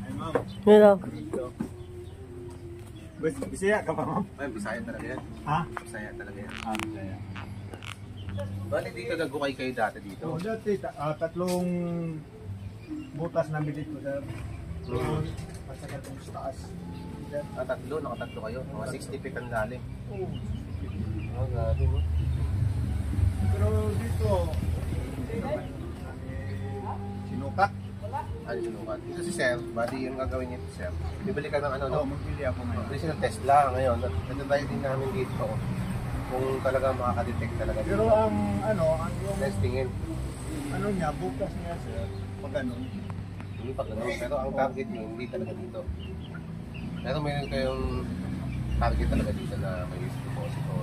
Ay, ma'am. Hello. Bisaya ka pa, ma'am? Ay, Bisaya talaga yan. Ha? Bisaya talaga yan. Bisaya. Bali dito nagukay kayo dati dito? Oo, dati, tatlong butas namin dito, sir. Pasaka itong taas. Tatlo, nakatatlo kayo. Mga 60 feet ang lalim. Oo. Oh, grabe mo. Pero dito, sinukat. Ano yung sinukat? Dito si Sir, bali yung gagawin niya si Sir. Bibili ka ng ano, no? Oo, magbili ako ngayon. Bibili siya ng Tesla ngayon. Ito tayo din namin dito. Kung talaga makaka-detect talaga dito. Pero ang ano, ang yung testingin. ano niya, bukas niya, sir, pag ganun. Hindi pa ganun. Pero ang target niyo, hindi talaga dito. Pero mayroon kayong target talaga dito na may deposit o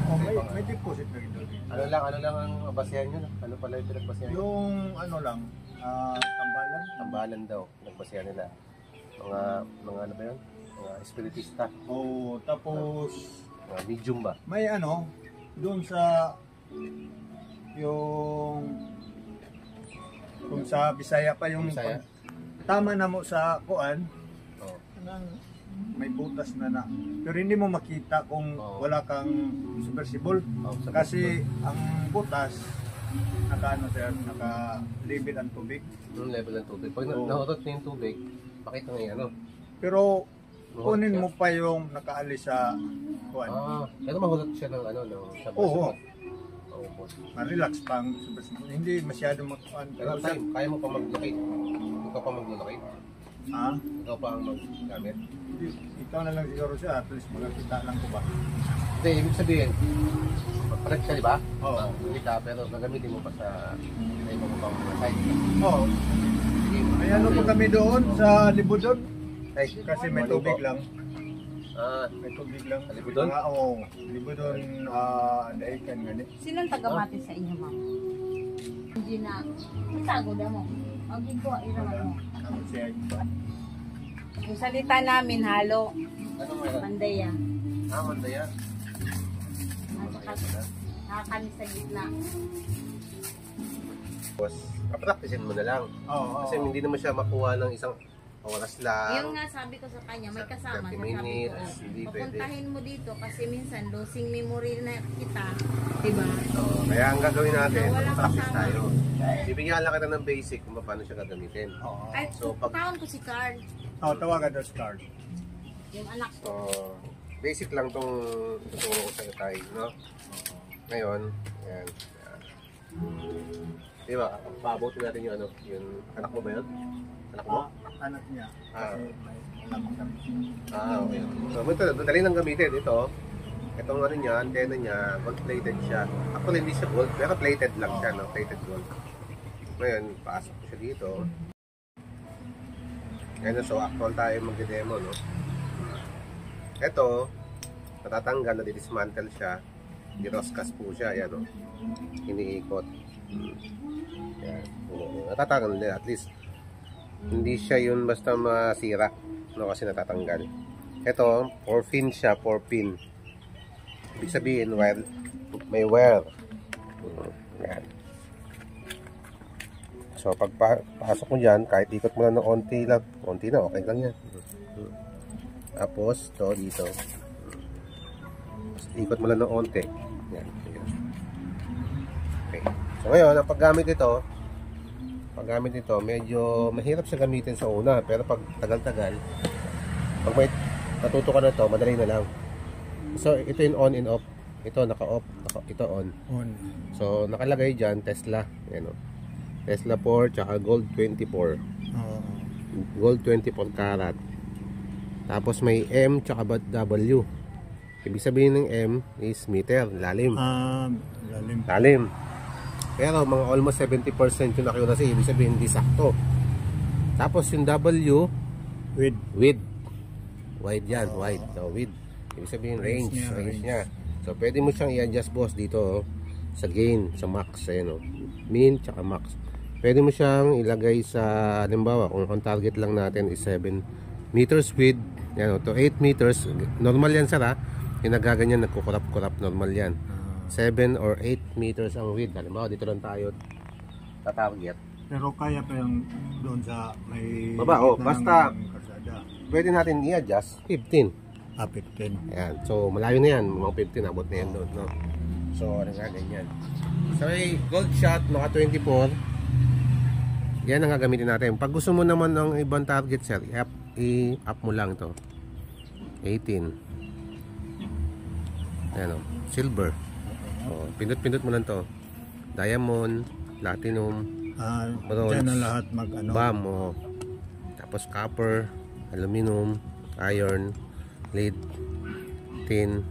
Oh, may deposit na dito. ano lang ang basehan nyo? Ano pala yung pinagbasehan nyo? Yung ano lang, tambalan. Tambalan daw, pinagbasehan nila. Mga ano ba yun? Mga espiritista. Oh, tapos Mga medium ba? may ano, doon sa yung kung sa Bisaya pa yung Bisaya? tama na mo sa kuan, Oo. nang may butas na. Pero hindi mo makita kung Oo. wala kang submersible. Kasi ang butas naka-ano sir, naka-level ang tubig. Yung level ng tubig. Pag Oo. nahurot na yung tubig, pakita nga yung ano. Pero Mahurot kunin siya. mo pa yung nakaalis sa kuan. Pero mahurot siya ng ano, ng sa Oo. Oo, boss. Ma-relax pa ang submersible. Hindi masyado makuan. Pero time, kaya mo pa mag-locate. Ikaw pa mag-locate. Ah, Ikaw pa ang mag-gamit. ikaw na lang siguro siya, at least makakita lang ko ba? Hindi, ibig sabihin, palit siya, di ba? Oo. Kita, pero gagamitin mo pa sa iba mo pang mga site. Oo. Sige, May ano po kami doon sa Libudon? Ay, Kasi may tubig lang. May tubig lang. Sa Libudon? Oo. Libudon, daikan nga ni. Sinong taga-mati sa inyo, ma'am? Hindi na. Itago na mo. Ang ginagawa, iraman mo. Ang siya iba. Yung salita namin, halo. Anong meron? Mandaya. Mandaya. Nakakanis sa gitna. Boss, papracticein mo na lang. Oo. Kasi hindi naman siya makuha ng isang oras lang. Yung nga sabi ko sa kanya, may kasama. 30 Sabi ko, minutes, hindi pwede. papuntahin mo dito kasi minsan losing memory na kita. Diba? Kaya ang gagawin natin, So, wala practice kasama. tayo. Bibigyan lang kita ng basic kung paano siya gagamitin. Oo. Ay, So, pag- taon ko si Carl. Oo, tawagan doon start. Yung anak So, ko. basic lang tong tuturo ko sa'yo tayo, no? Ngayon, yan. Di ba, paabotin natin yung ano, yung anak mo ba yun? Anak mo? Anak niya. Ah. Kasi may alam kami. Okay. So, madali nang gamitin ito. Itong ano niya, antena niya, gold plated siya. Actually, hindi siya gold, pero plated lang siya, no? Plated gold. Ngayon, pasok ko siya dito. Ngayon, so actual tayo magde-demo, no? Ito, natatanggal, nadidismantle siya. Diroscas po siya, yan, no? Iniikot. Yan. Natatanggal din, at least. Hindi siya yun basta masira, no? Kasi natatanggal. Ito, 4 pin siya, 4 pin. Ibig sabihin, may wear. Yan. So, pagpasok mo dyan, kahit ikot mo lang ng onti lang, okay lang yan. Tapos, to dito. Ikot mo lang ng onti. Yan. Okay. So, ngayon, ang paggamit nito, medyo mahirap siya gamitin sa una. Pero pag tagal-tagal, pag may natuto ka na to, madali na lang. So, ito yung on and off. Ito, naka-off. Ito on. On. So, nakalagay dyan, Tesla. Yan, o. Tesla 4, tsaka Gold 24. Oo. Gold 24 karat. Tapos may M, tsaka W. Ibig sabihin ng M is meter, lalim. Lalim. Lalim. Pero mga almost 70% yung accuracy. Ibig sabihin, hindi sakto. Tapos yung W, width. Wide yan, wide. So, width. Ibig sabihin, range niya. So, pwede mo siyang i-adjust, boss, dito, sa gain, sa max. Ayan, min, tsaka max. Pwede mo siyang ilagay sa, halimbawa, kung ang target lang natin is 7 meters width, yan, to 8 meters. Normal yan, sir, ha? Yung nagaganyan, nagkukurap-kurap, normal yan. 7 or 8 meters ang width. Halimbawa, dito lang tayo, tatarget. Pero kaya pa yung doon sa may Baba, oh, gitna basta- ng kalsada. Pwede natin i-adjust 15. 15. Ayan. So, malayo na yan. Mga 15, abot na yan doon, no? So, ano nga, ganyan. So, may gold shot, mga 24. Yan ang gagamitin natin. Pag gusto mo naman ng ibang target, sir, i-up mo lang to 18. Ayan, o. Silver. O, pindot-pindot mo lang to. Diamond, platinum, bronze, Diyan na lahat mag-ano. bam, o. Tapos copper, aluminum, iron, lead, tin,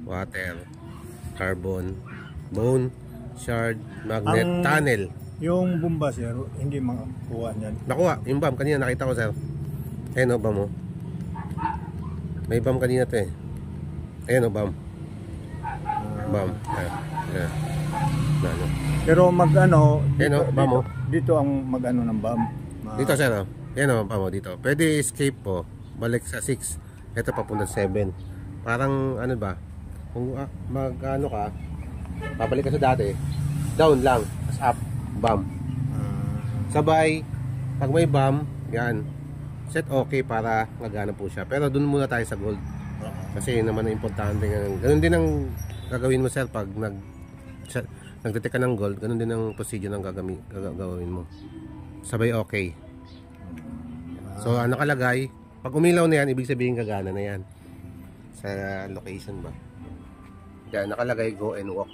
water, carbon, bone, shard, magnet, Ang- tunnel. Yung bomba, sir, hindi makakuha niyan. Nakuha, yung bomb kanina nakita ko, sir. Ayan o, bomb mo. May bomb kanina to eh. Ayan o, bomb. Bomb. Ayan. Ayan. Ano. Pero mag-ano, Yan, oh, bam, oh. dito ang mag-ano ng bam. Dito, sir o. Ayan o, bomb mo dito. Pwede escape po. Balik sa 6. Ito papunta sa 7. Parang ano ba? Kung mag-ano ka, babalik ka sa dati. Down lang. As up. Bomb. Sabay, pag may bomb, yan, set okay para magana po siya. Pero dun muna tayo sa gold. Kasi yun naman ang importante. Ganun din ang gagawin mo, sir, pag nagdetect ka ng gold, ganun din ang procedure ng gagawin mo. Sabay okay. So, nakalagay, pag umilaw na yan, ibig sabihin gagana na yan. Sa location ba? Yan, nakalagay go and walk.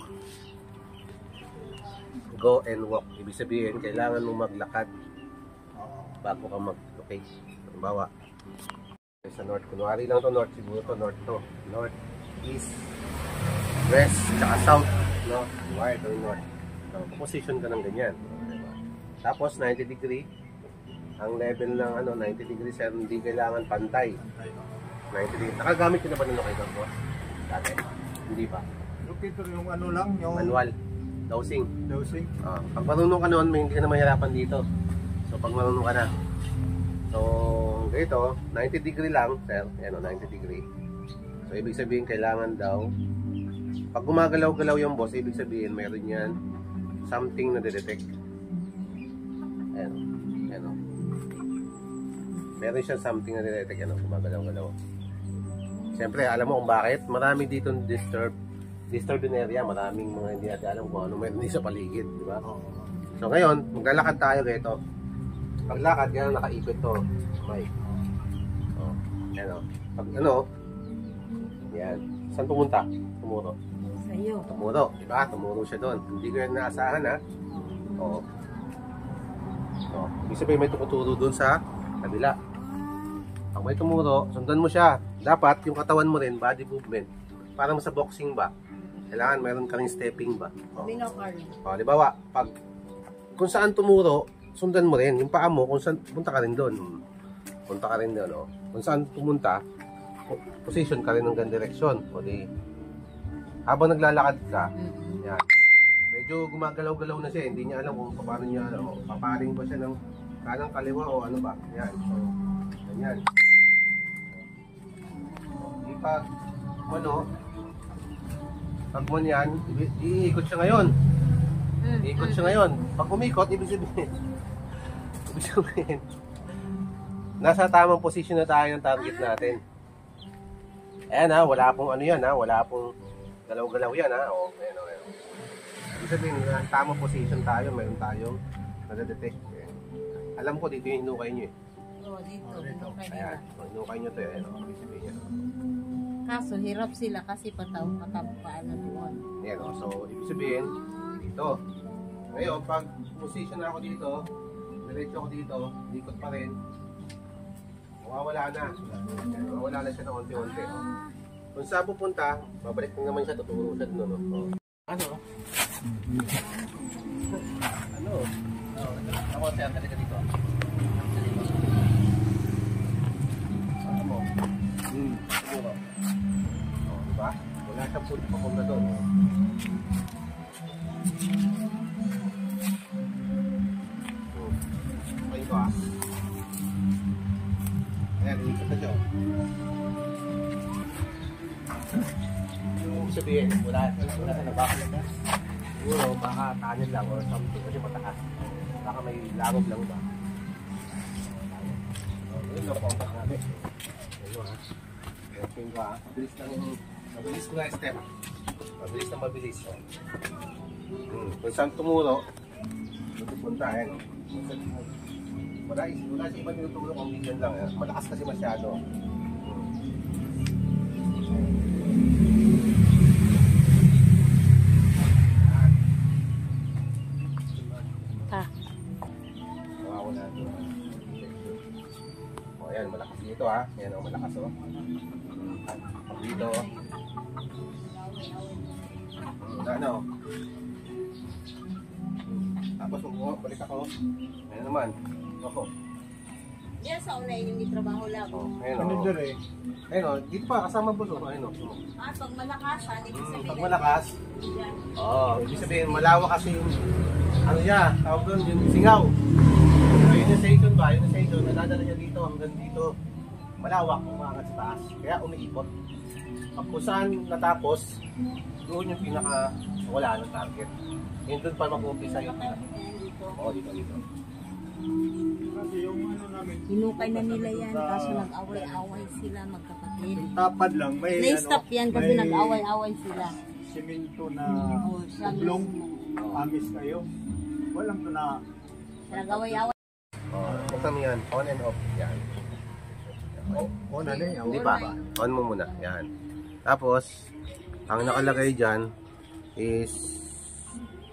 Go and walk. Ibig sabihin, kailangan mo maglakad bago ka mag-locate. Halimbawa, sa north. Kunwari lang to north. Siguro to north to. North, east, west, tsaka south. No? Kunwari ito yung north. So, position ka ng ganyan. Diba? Tapos, 90 degree. Ang level ng 90 degree, sir, hindi kailangan pantay. 90 degree. Nakagamit ko na ba ng locator, boss? Dati? Hindi pa. Locator yung ano lang, yung Manual. Dowsing. dosing. Pag marunong ka noon, hindi ka na mahirapan dito. So, pag marunong ka na. So, dito, 90 degree lang, sir. Ayan o, 90 degree. So, ibig sabihin, kailangan daw, pag gumagalaw-galaw yung boss, ibig sabihin, mayroon yan something na detect. Ayan o. Ayan o. Meron siyang something na detect. Ayan o, gumagalaw-galaw. Siyempre, alam mo kung bakit. Marami dito disturbed area, maraming mga hindi natin alam kung ano meron sa paligid, di ba? So ngayon, maglalakad tayo dito. Paglakad, gano'n nakaikot to. May. Oh, yan o. Pag yan. Saan pumunta? Tumuro. Sa iyo. Tumuro, di ba? Tumuro siya doon. Hindi ko yan naasahan, ha? Oo. So, ibig sabihin may tumuturo doon sa kabila. Pag may tumuro, sundan mo siya. Dapat yung katawan mo rin, body movement. Parang sa boxing ba? Kailangan mayroon ka ring stepping ba? Di ba? Kung saan tumuro, sundan mo rin. Yung paa mo, kung saan, punta ka rin doon. Punta ka rin doon, o. Kung saan pumunta, position ka rin ng ganang direksyon. O di, habang naglalakad ka, yan. Medyo gumagalaw-galaw na siya. Hindi niya alam kung paano niya, paparing ba siya ng kanang kaliwa o ano ba. Yan. So, ganyan. Pag mo yan, iikot siya ngayon. Iikot siya ngayon. Pag umikot, ibig sabihin, nasa tamang posisyon na tayo ng target natin. Ayan ha, wala pong ano yan ha, wala pong galaw-galaw yan ha. O, ayan. Ibig sabihin, nasa tamang posisyon tayo, mayroon tayong nadedetect. Alam ko, dito yung hinukay nyo eh. Oo, dito. Ayan, hinukay nyo to eh. Ibig sabihin yan. Kaso, hirap sila kasi paano doon. Yan o. So, ibig sabihin, dito. Ngayon, pag position ako dito, diretso ako dito, likot pa rin, mawawala na. Mawawala na siya ng onti-onti. Kung saan pupunta, babalik na naman siya, tuturo siya doon. Ano? Ano? Ako, sir, talika dito. Ano mo? Siguro. Diba? Wala siyang punto papunta doon. Okay ko ah. Ayan, ikot na siya. Yung sabihin, wala sa nabakal na. Siguro, baka kanin lang or something kasi matakas. Baka may lagog lang ba? Yun lang po ang namin. Ayun ha. Ayun ko ha. Mabilis ko na step. Mabilis na mabilis. Kung saan tumuro, pupunta yan. Wala siya iba tinuturo kung bigyan lang. Malakas kasi masyado. Mawawala ito. O yan, malakas dito ha. Yan o, malakas o. Dito. Ano? Tapos balik ako. Ayan naman. Ako. Yan sa una yung trabaho lang. Ayun Ano o. dyan eh? Ayun o, dito pa kasama po ito. Ayun o. Pag malakas, ibig sabihin. Pag malakas, ibig sabihin malawak kasi yung ano niya, tawag doon yung singaw. Yung station ba? Yung station, nadadala niya dito hanggang dito. Malawak, umangat sa taas. Kaya umiikot. Pag kung saan natapos, doon yung pinaka wala ng target. Yun doon pa mag-umpisa yung pinaka. Oo, dito. Kasi yung ano namin, Hinukay na nila yan, kaso nag-away-away sila magkapatid. yung tapad lang, may Na-stop yan kasi may nag-away-away sila. simento na Oo, siya blong, mismo. amis kayo. Walang to na Nag-away-away. Buksan mo yan, on and off. Yan. on na eh. Hindi pa. On mo muna. Yan. Tapos, ang nakalagay dyan is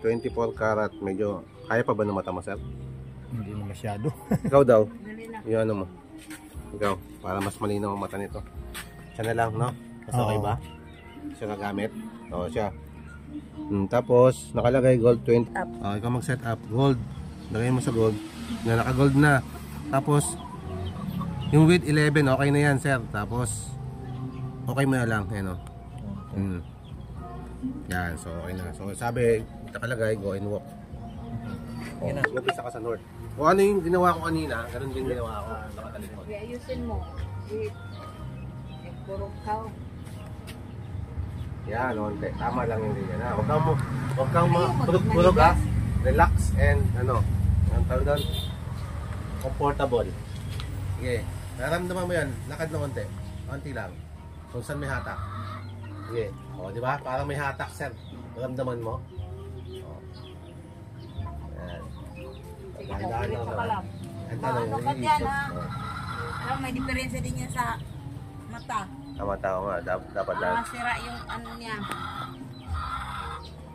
24 karat. Medyo, kaya pa ba ng mata mo, sir? Hindi na masyado. Ikaw daw. Dali na. Yung ano mo. Ikaw, para mas malinaw ang mata nito. Siya na lang, no? Mas okay ba? Siya gagamit? Oo, siya. Tapos, nakalagay gold 20. Ikaw mag-set up. Gold. Lagay mo sa gold. Na naka-gold na. Tapos, yung width 11, okay na yan, sir. Tapos, okay mo na lang. Yan, o. Yan, so okay na. So, sabi, nakalagay, go and walk. Yan na. Umpisa ka sa north. Kung ano yung ginawa ko kanina, ganun din ginawa ko. Nakatalikod. Ayusin mo. Puro ka. Yan, onte. Tama lang yung ganyan. Huwag kang purog ha. Relax and ano, ang tawag doon, comfortable. Sige. Naramdaman mo yan. Lakad na konti. Konti lang. Kung saan may hatak. Sige. O, di ba? Parang may hatak, sir. Naramdaman mo. O. Yan. Dahan-dahan lang naman. Ang tanong, Ano ka dyan, ha? o. Alam, may diferensya din yan sa mata. Tama tao nga. Dapat lang. Sira yung ano niya.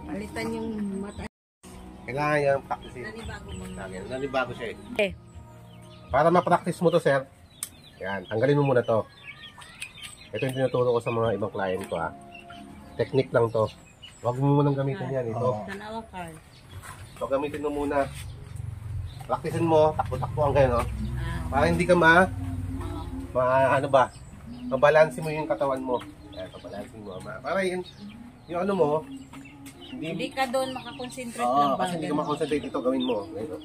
Palitan yung mata. Kailangan yung practice. Nanibago mo. Nanibago siya eh. Para ma-practice mo to, sir. Yan, tanggalin mo muna to. Ito yung tinuturo ko sa mga ibang client ko ha. Technique lang to. Huwag mo munang gamitin yan. Ito. Tanawa card. So gamitin mo muna. Practicein mo. Takbo-takbo ang kayo, no? Para hindi ka ano ba? Mabalansin mo yung katawan mo. Yan, mabalansin mo. Para yung ano mo, Hindi ka doon makakonsentrate Oo, lang ba? kasi hindi ka makonsentrate dito, gawin mo. Ganyan, no?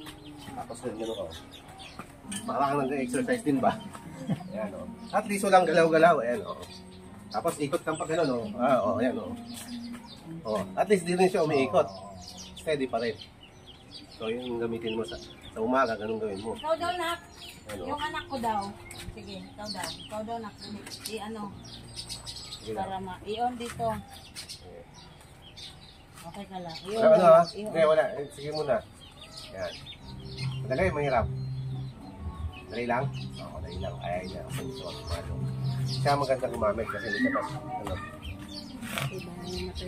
Tapos ganyan ko. Para kang nag-exercise din ba? Ayan, o. At least walang galaw-galaw. Ayan, o. Tapos ikot kang pag gano'n, o. Ayan, o. O, at least di rin siya umiikot. Steady pa rin. So, yung gamitin mo sa umaga, ganun gawin mo. Ikaw daw, nak. Ayan, o. Yung anak ko daw. Sige, ikaw daw. Ikaw daw, nak. I-ano. Sige lang. Para i-on dito. Okay ka lang. Wala ka na, ha? Hindi, wala. Sige muna. Ayan. Madali, mahirap. Dali lang? Oo, dali lang. Kaya niya. Siya maganda gumamit kasi hindi ka ano. Iba na yung mata.